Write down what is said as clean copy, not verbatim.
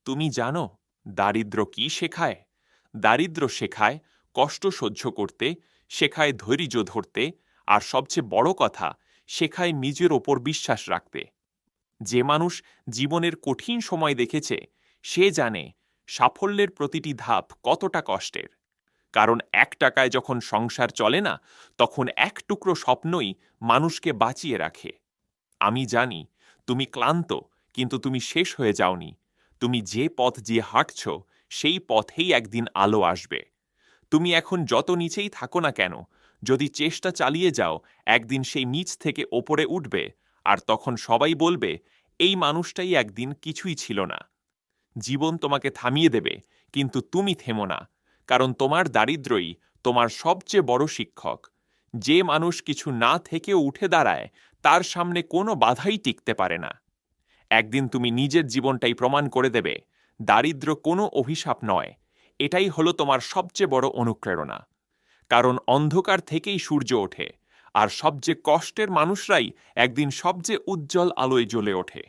তুমি জানো দারিদ্র্য কি শেখায়? দারিদ্র্য শেখায় কষ্ট সহ্য করতে, শেখায় ধৈর্য ধরতে, আর সবচেয়ে বড় কথা, শেখায় নিজের ওপর বিশ্বাস রাখতে। যে মানুষ জীবনের কঠিন সময় দেখেছে সে জানে সাফল্যের প্রতিটি ধাপ কতটা কষ্টের। কারণ এক টাকায় যখন সংসার চলে না, তখন এক টুকরো স্বপ্নই মানুষকে বাঁচিয়ে রাখে। আমি জানি তুমি ক্লান্ত, কিন্তু তুমি শেষ হয়ে যাওনি। তুমি যে পথ দিয়ে হাঁটছ সেই পথেই একদিন আলো আসবে। তুমি এখন যত নিচেই থাকো না কেন, যদি চেষ্টা চালিয়ে যাও, একদিন সেই নিচ থেকে ওপরে উঠবে। আর তখন সবাই বলবে, এই মানুষটাই একদিন কিছুই ছিল না। জীবন তোমাকে থামিয়ে দেবে, কিন্তু তুমি থেমো না। কারণ তোমার দারিদ্র্যই তোমার সবচেয়ে বড় শিক্ষক। যে মানুষ কিছু না থেকেও উঠে দাঁড়ায়, তার সামনে কোনো বাধাই টিকতে পারে না। একদিন তুমি নিজের জীবনটাই প্রমাণ করে দেবে দারিদ্র্য কোনো অভিশাপ নয়। এটাই হলো তোমার সবচেয়ে বড় অনুপ্রেরণা। কারণ অন্ধকার থেকেই সূর্য ওঠে, আর সবচেয়ে কষ্টের মানুষরাই একদিন সবচেয়ে উজ্জ্বল আলোয় জ্বলে ওঠে।